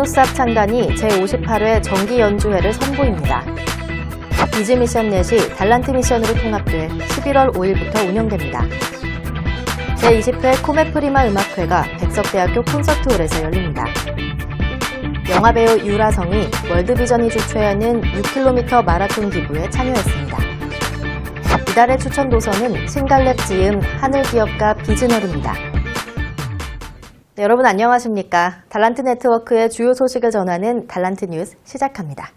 아이노스 합창단이 제58회 정기 연주회를 선보입니다. 비즈 미션 넷이 달란트 미션으로 통합돼 11월 5일부터 운영됩니다. 제20회 코메프리마 음악회가 백석대학교 콘서트홀에서 열립니다. 영화배우 유라성이 월드비전이 주최하는 6km 마라톤 기부에 참여했습니다. 이달의 추천 도서는 신갈랩 지음 하늘기업가 비즈널입니다. 네, 여러분 안녕하십니까? 달란트 네트워크의 주요 소식을 전하는 달란트 뉴스 시작합니다.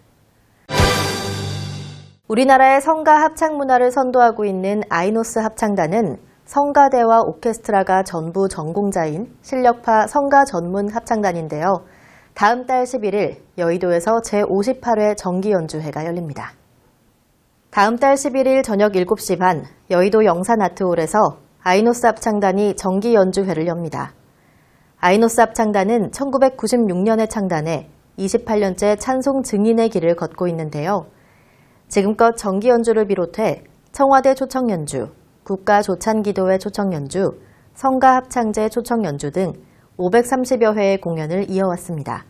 우리나라의 성가 합창 문화를 선도하고 있는 아이노스 합창단은 성가대와 오케스트라가 전부 전공자인 실력파 성가 전문 합창단인데요. 다음 달 11일 여의도에서 제58회 정기 연주회가 열립니다. 다음 달 11일 저녁 7시 반 여의도 영산아트홀에서 아이노스 합창단이 정기 연주회를 엽니다. 아이노스 합창단은 1996년에 창단해 28년째 찬송 증인의 길을 걷고 있는데요. 지금껏 정기 연주를 비롯해 청와대 초청 연주, 국가조찬기도회 초청 연주, 성가 합창제 초청 연주 등 530여 회의 공연을 이어왔습니다.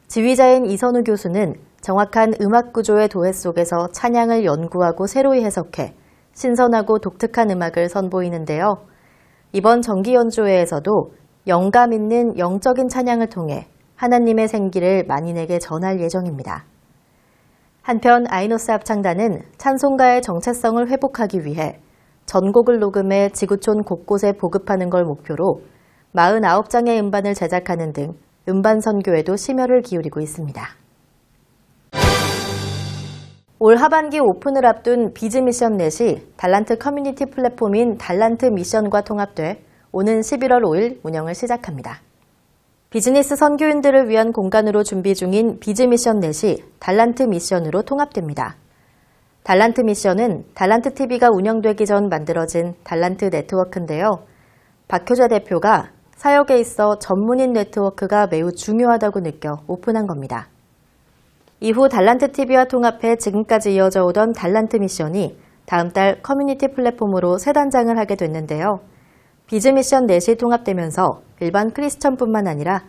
지휘자인 이선우 교수는 정확한 음악 구조의 도해 속에서 찬양을 연구하고 새로이 해석해 신선하고 독특한 음악을 선보이는데요. 이번 정기 연주회에서도 영감 있는 영적인 찬양을 통해 하나님의 생기를 만인에게 전할 예정입니다. 한편 아이노스 합창단은 찬송가의 정체성을 회복하기 위해 전곡을 녹음해 지구촌 곳곳에 보급하는 걸 목표로 49장의 음반을 제작하는 등 음반 선교에도 심혈을 기울이고 있습니다. 올 하반기 오픈을 앞둔 비즈 미션 넷이 달란트 커뮤니티 플랫폼인 달란트 미션과 통합돼 오는 11월 5일 운영을 시작합니다. 비즈니스 선교인들을 위한 공간으로 준비 중인 비즈 미션 넷이 달란트 미션으로 통합됩니다. 달란트 미션은 달란트 TV가 운영되기 전 만들어진 달란트 네트워크인데요. 박효재 대표가 사역에 있어 전문인 네트워크가 매우 중요하다고 느껴 오픈한 겁니다. 이후 달란트 TV와 통합해 지금까지 이어져 오던 달란트 미션이 다음 달 커뮤니티 플랫폼으로 새 단장을 하게 됐는데요. 비즈 미션 넷이 통합되면서 일반 크리스천뿐만 아니라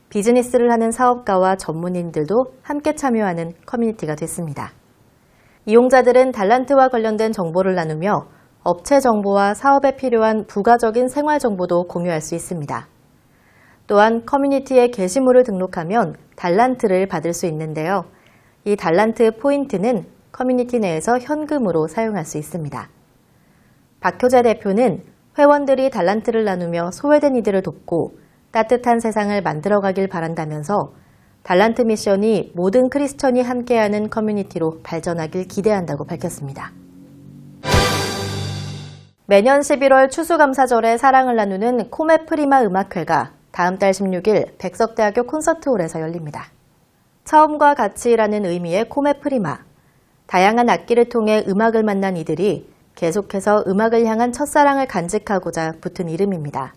비즈니스를 하는 사업가와 전문인들도 함께 참여하는 커뮤니티가 됐습니다. 이용자들은 달란트와 관련된 정보를 나누며 업체 정보와 사업에 필요한 부가적인 생활 정보도 공유할 수 있습니다. 또한 커뮤니티에 게시물을 등록하면 달란트를 받을 수 있는데요. 이 달란트 포인트는 커뮤니티 내에서 현금으로 사용할 수 있습니다. 박효재 대표는 회원들이 달란트를 나누며 소외된 이들을 돕고 따뜻한 세상을 만들어가길 바란다면서 달란트 미션이 모든 크리스천이 함께하는 커뮤니티로 발전하길 기대한다고 밝혔습니다. 매년 11월 추수감사절에 사랑을 나누는 코메프리마 음악회가 다음 달 16일 백석대학교 콘서트홀에서 열립니다. 처음과 같이라는 의미의 코메프리마, 다양한 악기를 통해 음악을 만난 이들이 계속해서 음악을 향한 첫사랑을 간직하고자 붙은 이름입니다.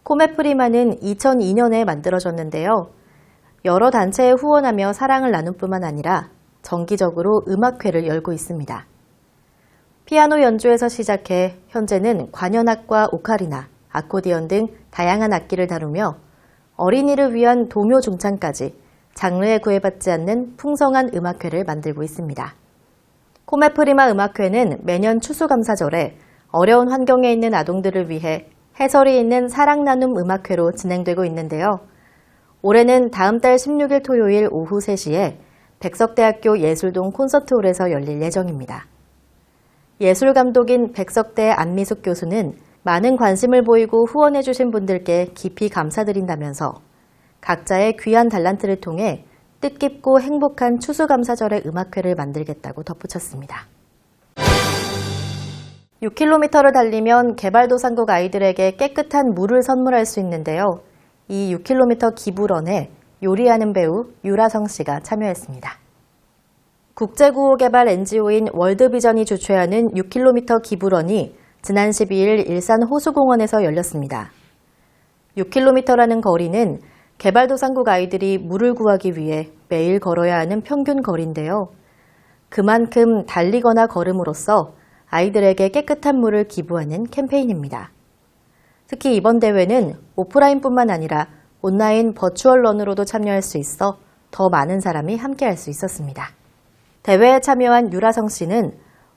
코메프리마는 2002년에 만들어졌는데요. 여러 단체에 후원하며 사랑을 나눌 뿐만 아니라 정기적으로 음악회를 열고 있습니다. 피아노 연주에서 시작해 현재는 관현악과 오카리나, 아코디언 등 다양한 악기를 다루며 어린이를 위한 동요 중창까지 장르에 구애받지 않는 풍성한 음악회를 만들고 있습니다. 코메프리마 음악회는 매년 추수감사절에 어려운 환경에 있는 아동들을 위해 해설이 있는 사랑 나눔 음악회로 진행되고 있는데요. 올해는 다음 달 16일 토요일 오후 3시에 백석대학교 예술동 콘서트홀에서 열릴 예정입니다. 예술감독인 백석대 안미숙 교수는 많은 관심을 보이고 후원해주신 분들께 깊이 감사드린다면서 각자의 귀한 달란트를 통해 뜻깊고 행복한 추수감사절의 음악회를 만들겠다고 덧붙였습니다. 6km를 달리면 개발도상국 아이들에게 깨끗한 물을 선물할 수 있는데요. 이 6km 기부런에 요리하는 배우 유라성 씨가 참여했습니다. 국제구호개발 NGO인 월드비전이 주최하는 6km 기부런이 지난 12일 일산 호수공원에서 열렸습니다. 6km라는 거리는 개발도상국 아이들이 물을 구하기 위해 매일 걸어야 하는 평균 거리인데요. 그만큼 달리거나 걸음으로써 아이들에게 깨끗한 물을 기부하는 캠페인입니다. 특히 이번 대회는 오프라인뿐만 아니라 온라인 버추얼런으로도 참여할 수 있어 더 많은 사람이 함께할 수 있었습니다. 대회에 참여한 유라성 씨는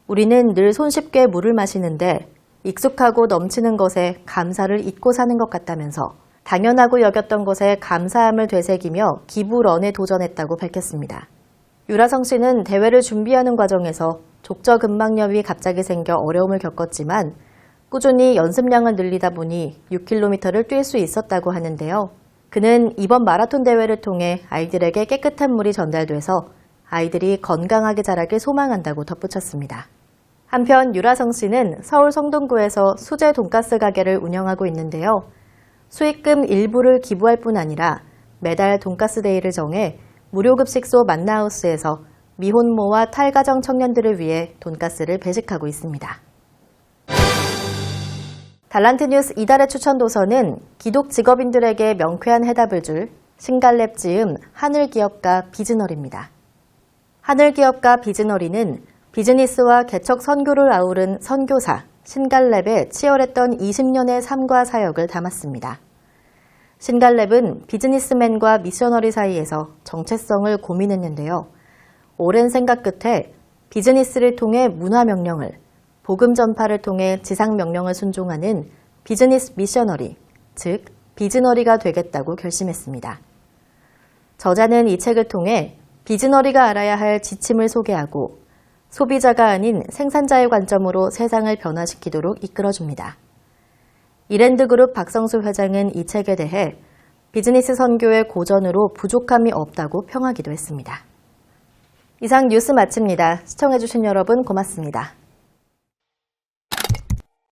우리는 늘 손쉽게 물을 마시는데 익숙하고 넘치는 것에 감사를 잊고 사는 것 같다면서 당연하고 여겼던 것에 감사함을 되새기며 기부런에 도전했다고 밝혔습니다. 유라성 씨는 대회를 준비하는 과정에서 족저근막염이 갑자기 생겨 어려움을 겪었지만 꾸준히 연습량을 늘리다 보니 6km를 뛸 수 있었다고 하는데요. 그는 이번 마라톤 대회를 통해 아이들에게 깨끗한 물이 전달돼서 아이들이 건강하게 자라길 소망한다고 덧붙였습니다. 한편 유라성 씨는 서울 성동구에서 수제 돈가스 가게를 운영하고 있는데요. 수익금 일부를 기부할 뿐 아니라 매달 돈가스 데이를 정해 무료급식소 만나하우스에서 미혼모와 탈가정 청년들을 위해 돈가스를 배식하고 있습니다. 달란트 뉴스 이달의 추천 도서는 기독 직업인들에게 명쾌한 해답을 줄 신갈랩 지음 하늘기업가 비즈너리입니다. 하늘기업가 비즈너리는 비즈니스와 개척 선교를 아우른 선교사 신갈랩의 치열했던 20년의 삶과 사역을 담았습니다. 신갈랩은 비즈니스맨과 미셔너리 사이에서 정체성을 고민했는데요. 오랜 생각 끝에 비즈니스를 통해 문화 명령을, 복음 전파를 통해 지상 명령을 순종하는 비즈니스 미셔너리, 즉 비즈너리가 되겠다고 결심했습니다. 저자는 이 책을 통해 비즈너리가 알아야 할 지침을 소개하고 소비자가 아닌 생산자의 관점으로 세상을 변화시키도록 이끌어줍니다. 이랜드그룹 박성수 회장은 이 책에 대해 비즈니스 선교의 고전으로 부족함이 없다고 평하기도 했습니다. 이상 뉴스 마칩니다. 시청해주신 여러분 고맙습니다.